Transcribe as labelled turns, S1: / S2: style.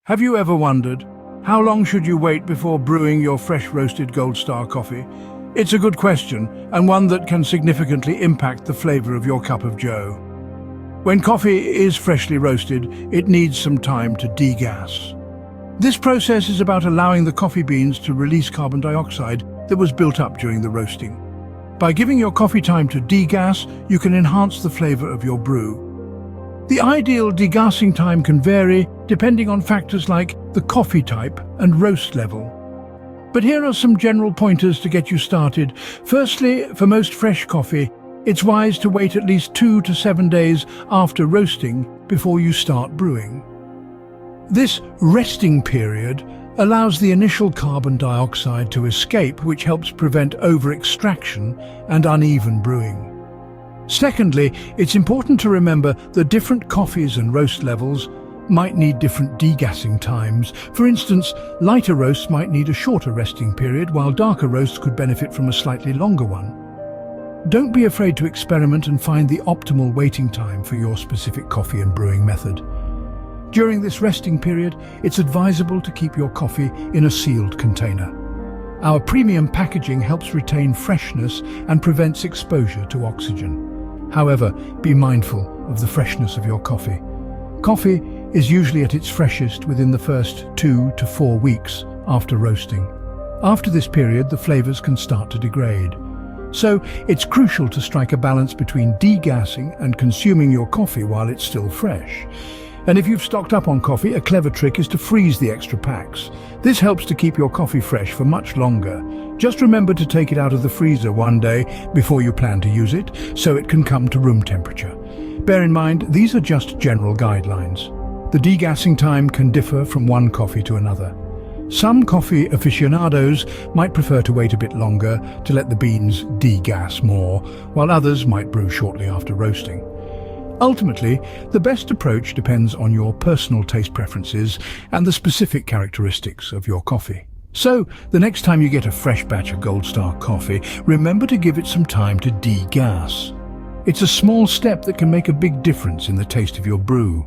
S1: Have you ever wondered, how long should you wait before brewing your fresh roasted Gold Star coffee? It's a good question, and one that can significantly impact the flavor of your cup of joe. When coffee is freshly roasted, it needs some time to degas. This process is about allowing the coffee beans to release carbon dioxide that was built up during the roasting. By giving your coffee time to degas, you can enhance the flavor of your brew. The ideal degassing time can vary depending on factors like the coffee type and roast level. But here are some general pointers to get you started. Firstly, for most fresh coffee, it's wise to wait at least 2 to 7 days after roasting before you start brewing. This resting period allows the initial carbon dioxide to escape, which helps prevent over-extraction and uneven brewing. Secondly, it's important to remember that different coffees and roast levels might need different degassing times. For instance, lighter roasts might need a shorter resting period, while darker roasts could benefit from a slightly longer one. Don't be afraid to experiment and find the optimal waiting time for your specific coffee and brewing method. During this resting period, it's advisable to keep your coffee in a sealed container. Our premium packaging helps retain freshness and prevents exposure to oxygen. However, be mindful of the freshness of your coffee. Coffee is usually at its freshest within the first 2 to 4 weeks after roasting. After this period, the flavors can start to degrade. So, it's crucial to strike a balance between degassing and consuming your coffee while it's still fresh. And if you've stocked up on coffee, a clever trick is to freeze the extra packs. This helps to keep your coffee fresh for much longer. Just remember to take it out of the freezer one day before you plan to use it, so it can come to room temperature. Bear in mind, these are just general guidelines. The degassing time can differ from one coffee to another. Some coffee aficionados might prefer to wait a bit longer to let the beans degas more, while others might brew shortly after roasting. Ultimately, the best approach depends on your personal taste preferences and the specific characteristics of your coffee. So, the next time you get a fresh batch of Gold Star coffee, remember to give it some time to degas. It's a small step that can make a big difference in the taste of your brew.